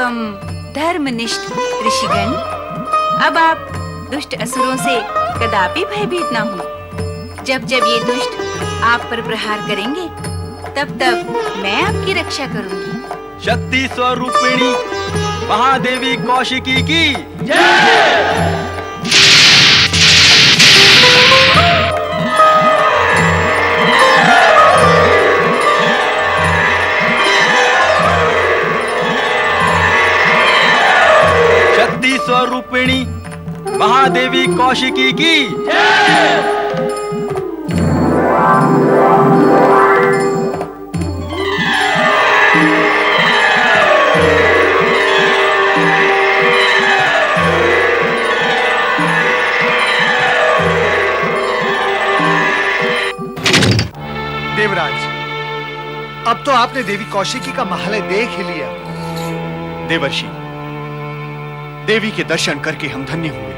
एवं धर्मनिष्ठ ऋषिगण, अब आप दुष्ट असुरों से कदापि भयभीत न हो। जब जब ये दुष्ट आप पर प्रहार करेंगे, तब तब मैं आपकी रक्षा करूंगी। शक्ति स्वरूपिणी महादेवी कौशिकी की जय। शक्ति स्वरूपिणी महादेवी कौशिकी की जय। देवराज, अब तो आपने देवी कौशिकी का महालय देख ही लिया। देवर्षि, देवी के दर्शन करके हम धन्य हुए।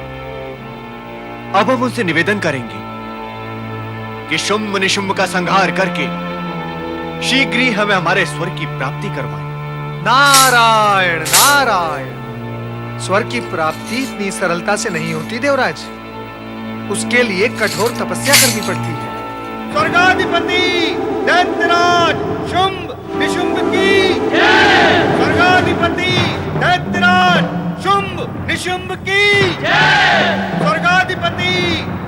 अब हम उनसे निवेदन करेंगे कि शुंभ निशुंभ का संहार करके शीघ्र ही हमें हमारे स्वर्ग की प्राप्ति करवाएं। नारायण नारायण। स्वर्ग की प्राप्ति इतनी सरलता से नहीं होती देवराज, उसके लिए कठोर तपस्या करनी पड़ती है। स्वर्गाधिपति दैत्यराज शुंभ निशुंभ की जय। स्वर्गाधिपति दैत्यराज शुंभ निशुंभ की जय। स्वर्गाधिपति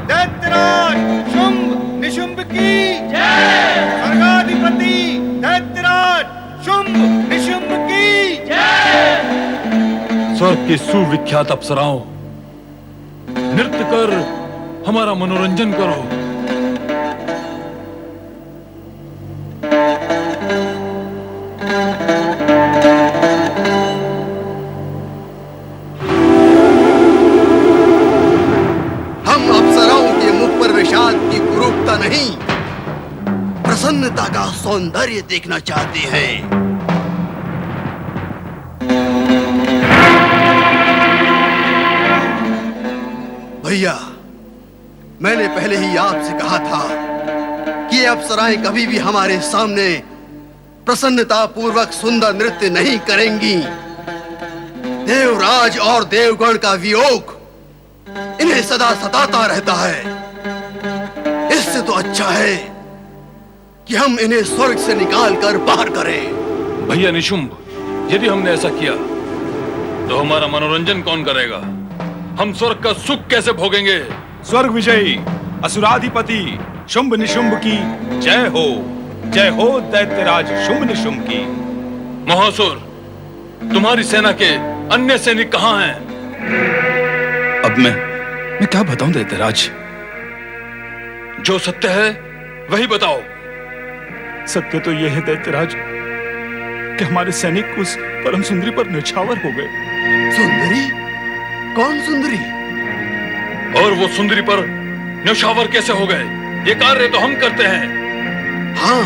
दैत्यराज शुंभ निशुंभ की जय। स्वर्गाधिपति दैत्यराज शुंभ निशुंभ की जय। स्वर्ग की सुविख्यात अप्सराओं, नृत्य कर हमारा मनोरंजन करो। नहीं, प्रसन्नता का सौंदर्य देखना चाहते हैं। भैया, मैंने पहले ही आपसे कहा था कि अप्सराएं कभी भी हमारे सामने प्रसन्नता पूर्वक सुंदर नृत्य नहीं करेंगी। देवराज और देवगण का वियोग इन्हें सदा सताता रहता है। इससे तो अच्छा है कि हम इन्हें स्वर्ग से निकालकर बाहर करें। भैया निशुंभ, यदि हमने ऐसा किया तो हमारा मनोरंजन कौन करेगा? हम स्वर्ग का सुख कैसे भोगेंगे? स्वर्ग विजयी असुराधिपति शुंभ निशुंभ की जय हो। जय हो दैत्यराज शुंभ निशुंभ की। महासुर, तुम्हारी सेना के अन्य सैनिक कहां हैं? अब मैं क्या बताऊं दैत्यराज? जो सत्य है वही बताओ। सत्य तो यह है दैत्यराज कि हमारे सैनिक उस परम सुंदरी पर न्यौछावर हो गए। सुंदरी? कौन सुंदरी? और वो सुंदरी पर न्यौछावर कैसे हो गए? ये कार्य तो हम करते हैं। हाँ,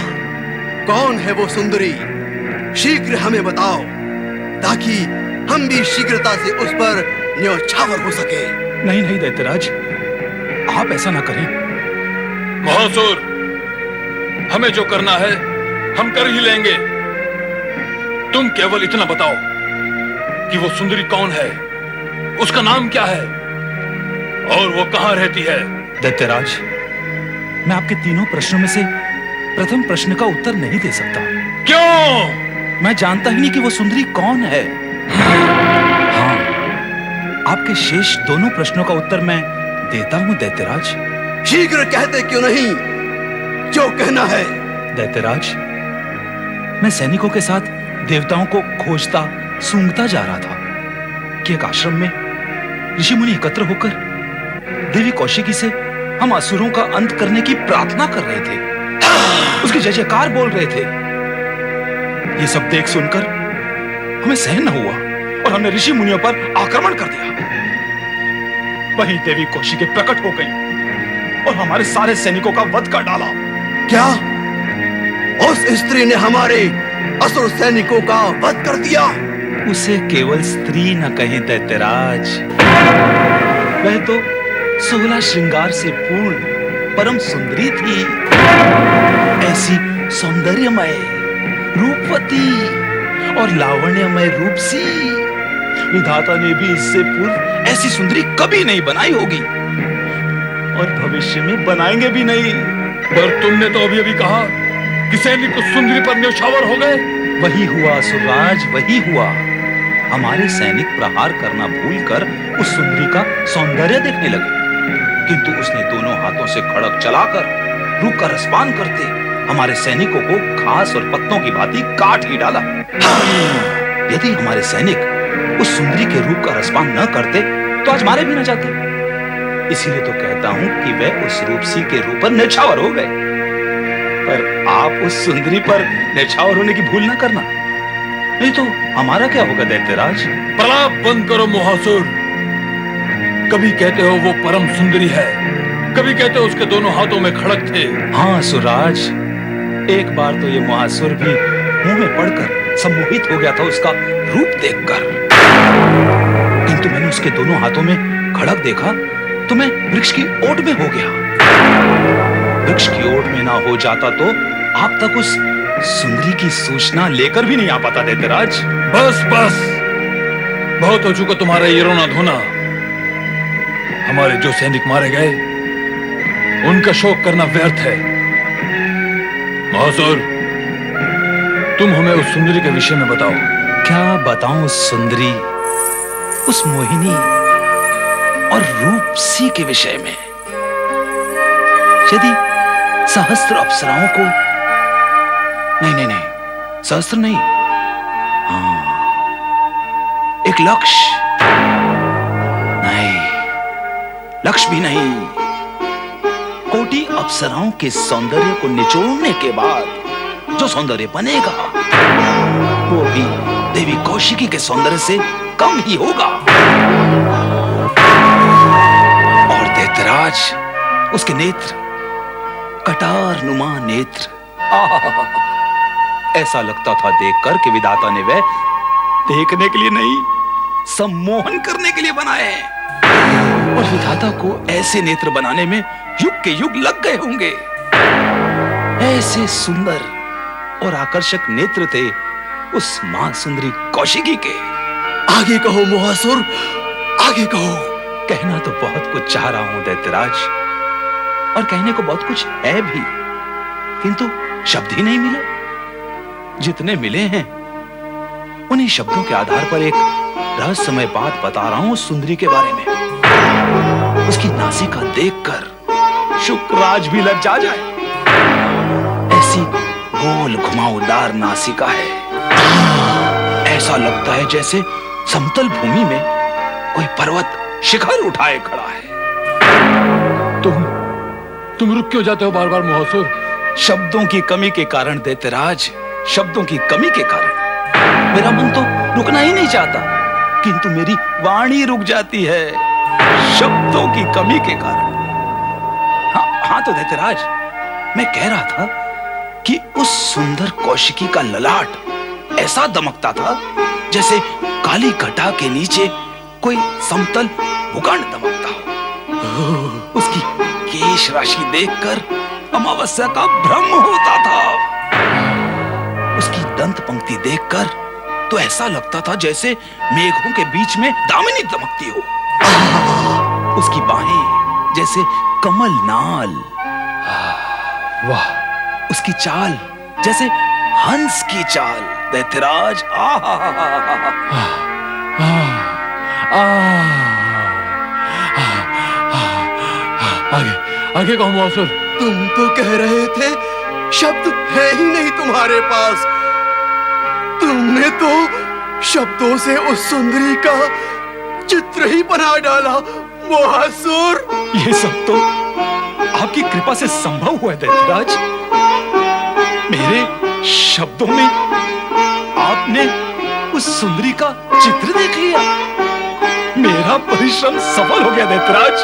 कौन है वो सुंदरी? शीघ्र हमें बताओ ताकि हम भी शीघ्रता से उस पर न्यौछावर हो सके। नहीं नहीं दैत्यराज, आप ऐसा ना करें। महासुर, हमें जो करना है हम कर ही लेंगे। तुम केवल इतना बताओ कि वो सुंदरी कौन है, उसका नाम क्या है और वो कहां रहती है? दैत्यराज, मैं आपके तीनों प्रश्नों में से प्रथम प्रश्न का उत्तर नहीं दे सकता। क्यों? मैं जानता ही नहीं कि वो सुंदरी कौन है। हाँ, आपके शेष दोनों प्रश्नों का उत्तर मैं देता हूं दैत्यराज। शीघ्र कहते क्यों नहीं जो कहना है? दैत्यराज, मैं सैनिकों के साथ देवताओं को खोजता सूंघता जा रहा था कि एक आश्रम में ऋषि मुनि एकत्र होकर देवी कौशिकी से हम असुरों का अंत करने की प्रार्थना कर रहे थे, उसकी जय जयकार बोल रहे थे। ये सब देख सुनकर हमें सहन न हुआ और हमने ऋषि मुनियों पर आक्रमण कर दिया। वहीं देवी कौशिकी प्रकट हो गई और हमारे सारे सैनिकों का वध कर डाला। क्या उस स्त्री ने हमारे असुर सैनिकों का वध कर दिया? उसे केवल स्त्री न कहें दैत्यराज, वह तो 16 श्रृंगार से पूर्ण परम सुंदरी थी। ऐसी सौंदर्यमय, रूपवती और लावण्यमय रूप सी विधाता ने भी इससे पूर्व ऐसी सुंदरी कभी नहीं बनाई होगी और भविष्य में बनाएंगे भी नहीं। पर तुमने तो अभी अभी कहा कि सैनिक उस सुंदरी पर न्यौछावर हो गए। वही हुआ असुरराज, वही हुआ। हमारे सैनिक प्रहार करना भूलकर उस सुंदरी का सौंदर्य देखने लगे, किंतु उसने दोनों हाथों से खड़ग चलाकर रूप का रसपान करते हमारे सैनिकों को घास और पत्तों की भांति काट ही डाला। यदि हमारे सैनिक उस सुंदरी के रूप का रसपान न करते तो आज मारे भी न जाते। इसीलिए तो कहता हूं कि वह उस रूपसी के रूप पर न्यौछावर हो गए। पर आप उस सुंदरी पर न्यौछावर होने की भूल न करना, नहीं तो हमारा क्या होगा दैत्यराज। प्रलाप बंद करो मोहासुर। कभी कहते हो वो परम सुंदरी है, कभी कहते हो उसके दोनों हाथों में खड़ग थे। हाँ सुराज, एक बार तो ये महासुर भी मुंह में पड़कर सम्मोहित हो गया था उसका रूप देखकर, किंतु मैंने उसके दोनों हाथों में खड़ग देखा तो मैं वृक्ष की ओट में हो गया। वृक्ष की ओट में ना हो जाता तो आप तक उस सुंदरी की सूचना लेकर भी नहीं आ पाता दैत्यराज। बस बस, बहुत हो चुका तुम्हारा ये रोना धोना। हमारे जो सैनिक मारे गए उनका शोक करना व्यर्थ है। महासुर, तुम हमें उस सुंदरी के विषय में बताओ। क्या बताऊं उस सुंदरी, उस मोहिनी और रूपसी के विषय में। यदि सहस्त्र अप्सराओं को, नहीं, सहस्त्र नहीं, हाँ, एक लक्ष्य, नहीं, लक्ष्य भी नहीं, कोटि अप्सराओं के सौंदर्य को निचोड़ने के बाद जो सौंदर्य बनेगा वो भी देवी कौशिकी के सौंदर्य से कम ही होगा। और दैत्यराज, उसके नेत्र, कटार नुमा नेत्र, ऐसा लगता था देखकर कि विधाता ने वह देखने के लिए नहीं, सम्मोहन करने के लिए बनाए हैं। और विधाता को ऐसे नेत्र बनाने में युग के युग लग गए होंगे। ऐसे सुंदर और आकर्षक नेत्र थे उस मां सुंदरी कौशिकी के। आगे कहो मोहासुर, आगे कहो। कहना तो बहुत कुछ चाह रहा हूं दैत्यराज, और कहने को बहुत कुछ है भी, किंतु शब्द ही नहीं मिले। जितने मिले हैं उन्हीं शब्दों के आधार पर एक रहस्यमय बात बता रहा हूं उस सुंदरी के बारे में। उसकी नासिका देखकर शुक्रराज भी लज्जा जाए। ऐसी गोल घुमावदार नासिका है, ऐसा लगता है जैसे समतल भूमि में कोई पर्वत शिखर उठाए खड़ा है। तुम रुक क्यों जाते हो बार बार मोहासुर? शब्दों की कमी के कारण दैत्यराज, शब्दों की कमी के कारण मेरा मन तो रुकना ही नहीं चाहता, किंतु मेरी वाणी रुक जाती है शब्दों की कमी के कारण। हाँ तो दैत्यराज, मैं कह रहा था कि उस सुंदर कौशिकी का ललाट ऐसा दमकता था जैसे काली घटा के नीचे कोई समतल भूखंड दमकता हो। उसकी केश राशि देखकर अमावस्या का भ्रम होता था। उसकी दंत पंक्ति देखकर तो ऐसा लगता था जैसे मेघों के बीच में दामिनी दमकती हो। उसकी बाहें जैसे कमल नाल, वाह, उसकी चाल जैसे हंस की चाल। दैत्यराज, आगे कहो मोहासुर। तुम तो कह रहे थे शब्द है ही नहीं तुम्हारे पास। तुमने तो शब्दों से उस सुंदरी का चित्र ही बना डाला मोहासुर। ये सब तो आपकी कृपा से संभव हुआ है दैत्यराज। मेरे शब्दों में आपने उस सुंदरी का चित्र देख लिया। मेरा परिश्रम सफल हो गया दैत्यराज।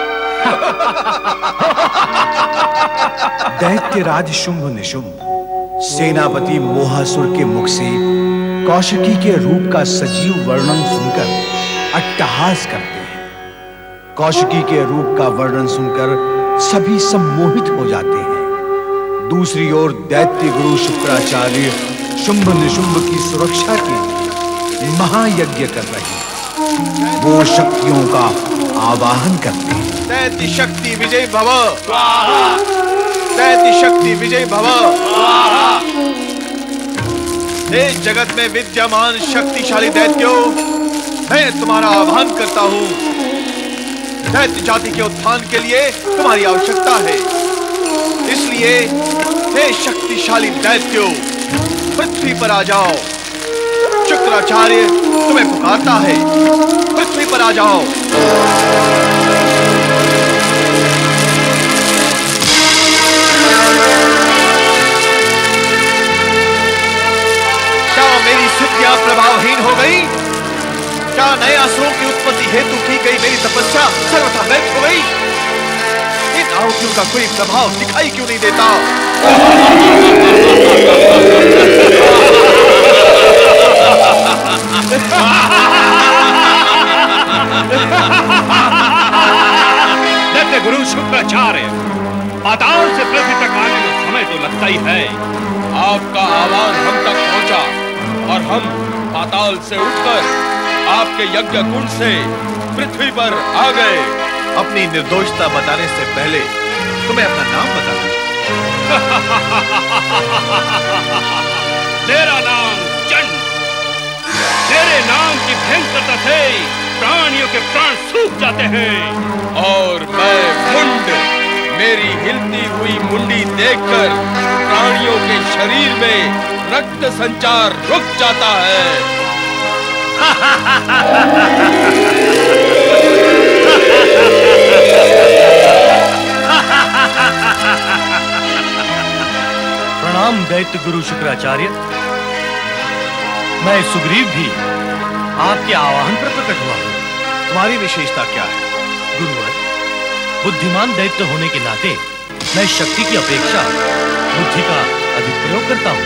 दैत्यराज शुंभ निशुंभ सेनापति मोहासुर के मुख से कौशिकी के रूप का सजीव वर्णन सुनकर अट्टहास करते हैं। कौशिकी के रूप का वर्णन सुनकर सभी सम्मोहित हो जाते हैं। दूसरी ओर दैत्य गुरु शुक्राचार्य शुंभ निशुंभ की सुरक्षा के लिए महायज्ञ कर रहे हैं। वो शक्तियों का आवाहन करते हैं। दैत्य शक्ति विजय भव। दैत्य शक्ति विजय भव। हे जगत में विद्यमान शक्तिशाली दैत्यों, मैं तुम्हारा आह्वान करता हूं। दैत्य जाति के उत्थान के लिए तुम्हारी आवश्यकता है। इसलिए हे शक्तिशाली दैत्यों, पृथ्वी पर आ जाओ। शुक्राचार्य तुम्हें पुकारता है, पृथ्वी पर आ जाओ। क्या मेरी सिद्धियां प्रभावहीन हो गई? क्या नए असुरों की उत्पत्ति हेतु की गई मेरी तपस्या सर्वथा व्यर्थ हो गई? इन आहुतियों का कोई प्रभाव दिखाई क्यों नहीं देता? दैत्य गुरु शुक्राचार्य, पाताल से पृथ्वी तक आने में समय तो लगता ही है। आपका आवाज हम तक पहुंचा और हम पाताल से उठकर आपके यज्ञ कुंड से पृथ्वी पर आ गए। अपनी निर्दोषता बताने से पहले तुम्हें अपना नाम बताना तेरा नाम चंड। तेरे नाम की भयंकरता से प्राणियों के प्राण सूख जाते हैं। और मैं मुंड, मेरी हिलती हुई मुंडी देखकर प्राणियों के शरीर में रक्त संचार रुक जाता है। प्रणाम दैत्य गुरु शुक्राचार्य। मैं सुग्रीव भी आपके आह्वान पर प्रकट हुआ हूँ। तुम्हारी विशेषता क्या है? गुरुवर, बुद्धिमान दैत्य होने के नाते मैं शक्ति की अपेक्षा बुद्धि का अधिक प्रयोग करता हूँ।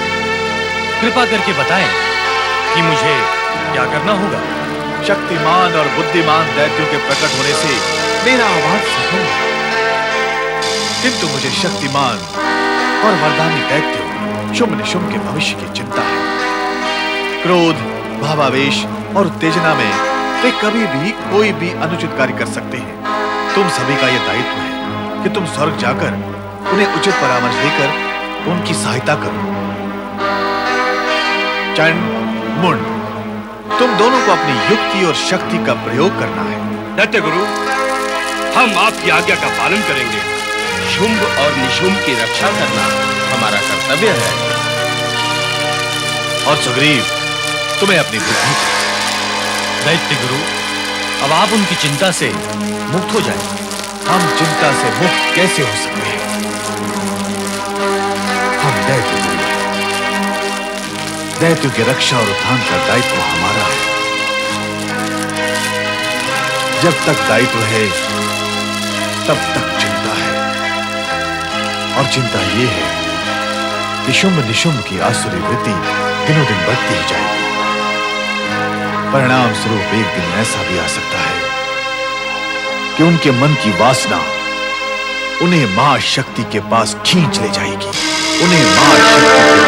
कृपा करके बताएं कि मुझे क्या करना होगा। शक्तिमान और बुद्धिमान दैत्यों के प्रकट होने से मेरा आह्वान सफल है, किंतु मुझे शक्तिमान और वरदानी दैत्यों शुंभ निशुंभ के भविष्य की चिंता है। क्रोध, भावावेश और उत्तेजना में वे कभी भी कोई भी अनुचित कार्य कर सकते हैं। तुम सभी का यह दायित्व है कि तुम स्वर्ग जाकर उन्हें उचित परामर्श देकर उनकी सहायता करो। चंड, मुंड, तुम दोनों को अपनी युक्ति और शक्ति का प्रयोग करना है। दैत्य गुरु, हम आपकी आज्ञा का पालन करेंगे। शुंभ और निशुंभ की रक्षा करना हमारा कर्तव्य है। और सुग्रीव, तुम्हें अपनी बुद्धि। दैत्य गुरु, अब आप उनकी चिंता से मुक्त हो जाएं। हम चिंता से मुक्त कैसे हो सकते हैं? हम दैत्य गुरु हैं। दैत्यों की रक्षा और उत्थान का दायित्व हमारा है। जब तक दायित्व है तब तक चिंता है, और चिंता ये है कि शुंभ निशुंभ की आसुरी वृत्ति दिनों दिन बढ़ती ही जाएगी। परिणाम स्वरूप एक दिन ऐसा भी आ सकता है कि उनके मन की वासना उन्हें मां शक्ति के पास खींच ले जाएगी। उन्हें मां शक्ति के